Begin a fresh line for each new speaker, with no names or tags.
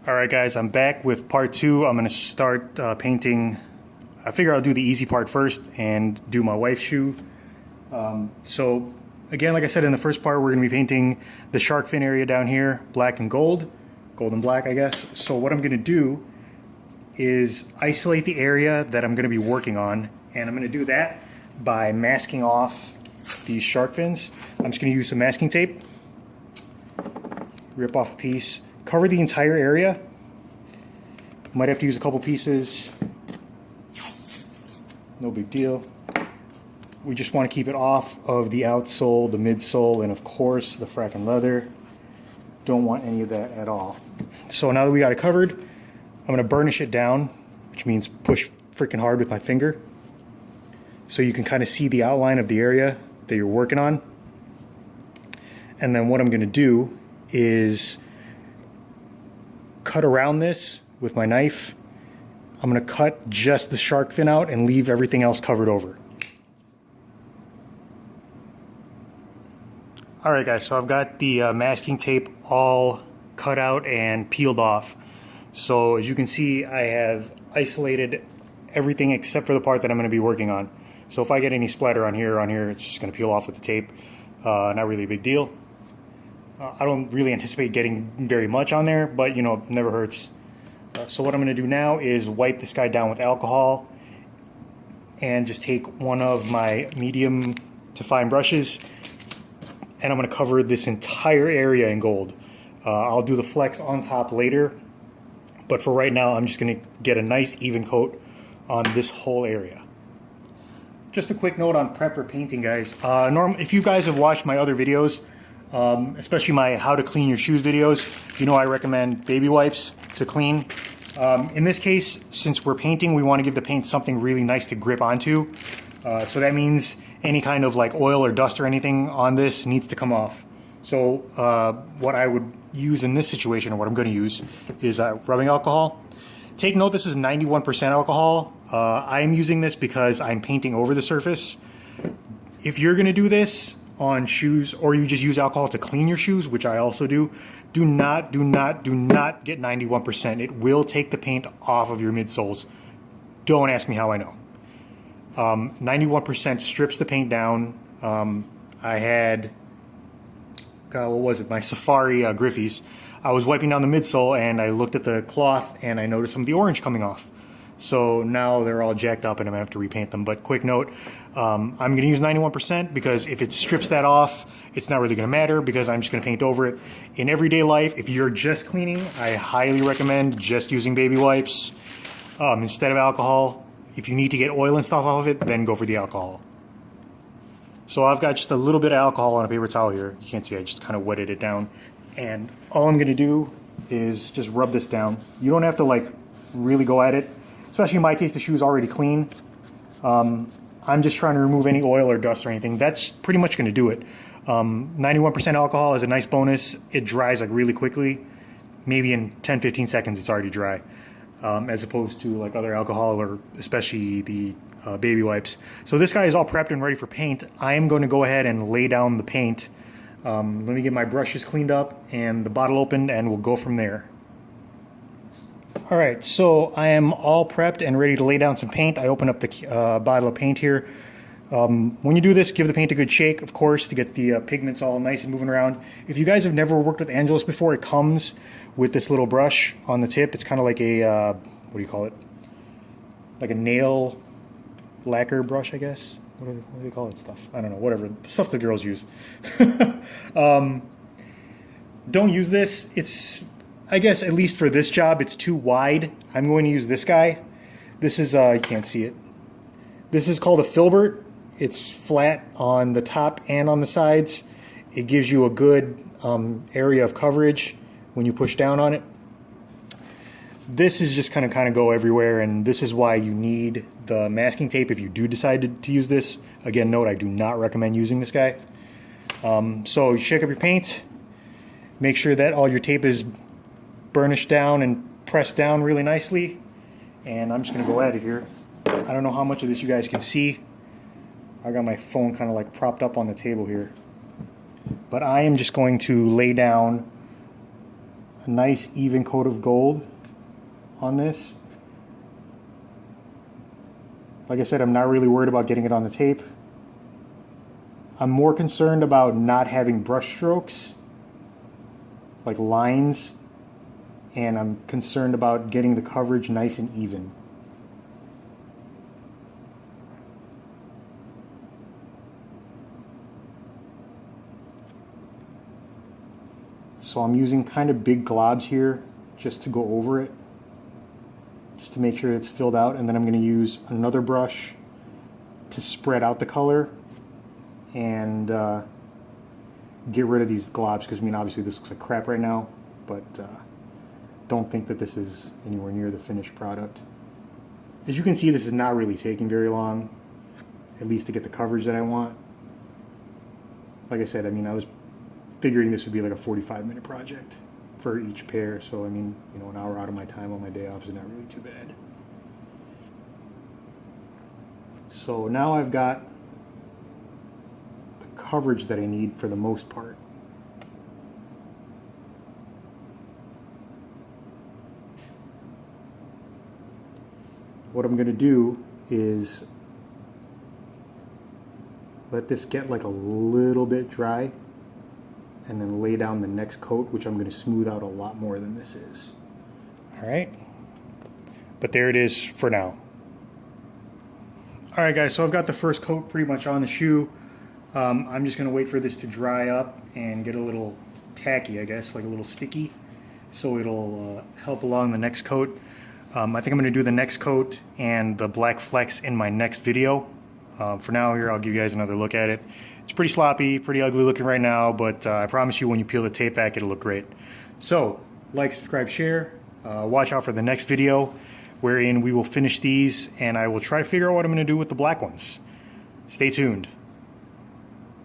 Alright guys, I'm back with part 2. I'm going to start painting. I figure I'll do the easy part first and do my wife's shoe. So again, like I said in the first part, we're going to be painting the shark fin area down here, black and gold. Gold and black, I guess. So what I'm going to do is isolate the area that I'm going to be working on, and I'm going to do that by masking off these shark fins. I'm just going to use some masking tape, rip off a piece, cover the entire area. Might have to use a couple pieces, no big deal. We just want to keep it off of the outsole, the midsole, and of course the fracking leather. Don't want any of that at all. So now that we got it covered, I'm going to burnish it down, which means push freaking hard with my finger, so you can kind of see the outline of the area that you're working on. And then what I'm going to do is cut around this with my knife. I'm going to cut just the shark fin out and leave everything else covered over. Alright guys, so I've got the masking tape all cut out and peeled off. So as you can see, I have isolated everything except for the part that I'm going to be working on. So if I get any splatter on here, it's just going to peel off with the tape. Not really a big deal. I don't really anticipate getting very much on there, but you know, it never hurts. So what I'm going to do now is wipe this guy down with alcohol and just take one of my medium to fine brushes, and I'm going to cover this entire area in gold. I'll do the flecks on top later, but for right now I'm just going to get a nice even coat on this whole area. Just a quick note on prep for painting, guys. If you guys have watched my other videos, especially my how to clean your shoes videos, you know I recommend baby wipes to clean. In this case, since we're painting, we want to give the paint something really nice to grip onto. So that means any kind of like oil or dust or anything on this needs to come off. So what I would use in this situation, or what I'm going to use, is rubbing alcohol. Take note, this is 91% alcohol. I'm using this because I'm painting over the surface. If you're going to do this on shoes, or you just use alcohol to clean your shoes, which I also do not get 91%. It will take the paint off of your midsoles. Don't ask me how I know. 91% strips the paint down. I had, what was it, my Safari Griffies. I was wiping down the midsole and I looked at the cloth and I noticed some of the orange coming off. So now they're all jacked up and I'm going to have to repaint them. But quick note, I'm going to use 91% because if it strips that off, it's not really going to matter because I'm just going to paint over it. In everyday life, if you're just cleaning, I highly recommend just using baby wipes instead of alcohol. If you need to get oil and stuff off of it, then go for the alcohol. So I've got just a little bit of alcohol on a paper towel here. You can't see, I just kind of wetted it down. And all I'm going to do is just rub this down. You don't have to like really go at it. Especially in my case, the shoe is already clean. I'm just trying to remove any oil or dust or anything. That's pretty much going to do it. 91% alcohol is a nice bonus. It dries like really quickly. Maybe in 10-15 seconds it's already dry. As opposed to like other alcohol, or especially the baby wipes. So this guy is all prepped and ready for paint. I am going to go ahead and lay down the paint. Let me get my brushes cleaned up and the bottle opened, and we'll go from there. Alright, so I am all prepped and ready to lay down some paint. I open up the bottle of paint here. When you do this, give the paint a good shake, of course, to get the pigments all nice and moving around. If you guys have never worked with Angelus before, it comes with this little brush on the tip. It's kind of like a, what do you call it? Like a nail lacquer brush, I guess. What do they call it stuff? I don't know, whatever. The stuff the girls use. Don't use this. It's, I guess, at least for this job, it's too wide. I'm going to use this guy. This is, you can't see it. This is called a filbert. It's flat on the top and on the sides. It gives you a good area of coverage when you push down on it. This is just kind of go everywhere, and this is why you need the masking tape if you do decide to use this. Again, note, I do not recommend using this guy. So you shake up your paint. Make sure that all your tape is burnished down and pressed down really nicely. And I'm just going to go at it here. I don't know how much of this you guys can see. I got my phone kind of like propped up on the table here. But I am just going to lay down a nice even coat of gold on this. Like I said, I'm not really worried about getting it on the tape. I'm more concerned about not having brush strokes, like lines, and I'm concerned about getting the coverage nice and even. So I'm using kind of big globs here just to go over it, just to make sure it's filled out, and then I'm going to use another brush to spread out the color and get rid of these globs, because I mean obviously this looks like crap right now, but don't think that this is anywhere near the finished product. As you can see, this is not really taking very long, at least to get the coverage that I want. Like I said, I mean I was figuring this would be like a 45-minute project for each pair, so I mean, you know, an hour out of my time on my day off is not really too bad. So now I've got the coverage that I need for the most part. What I'm going to do is let this get like a little bit dry, and then lay down the next coat, which I'm going to smooth out a lot more than this is. All right, but there it is for now. All right guys, so I've got the first coat pretty much on the shoe. I'm just going to wait for this to dry up and get a little tacky, I guess, like a little sticky, so it'll help along the next coat. I think I'm going to do the next coat and the black flecks in my next video. For now here, I'll give you guys another look at it. It's pretty sloppy, pretty ugly looking right now, but I promise you when you peel the tape back, it'll look great. So, like, subscribe, share. Watch out for the next video, wherein we will finish these, and I will try to figure out what I'm going to do with the black ones. Stay tuned.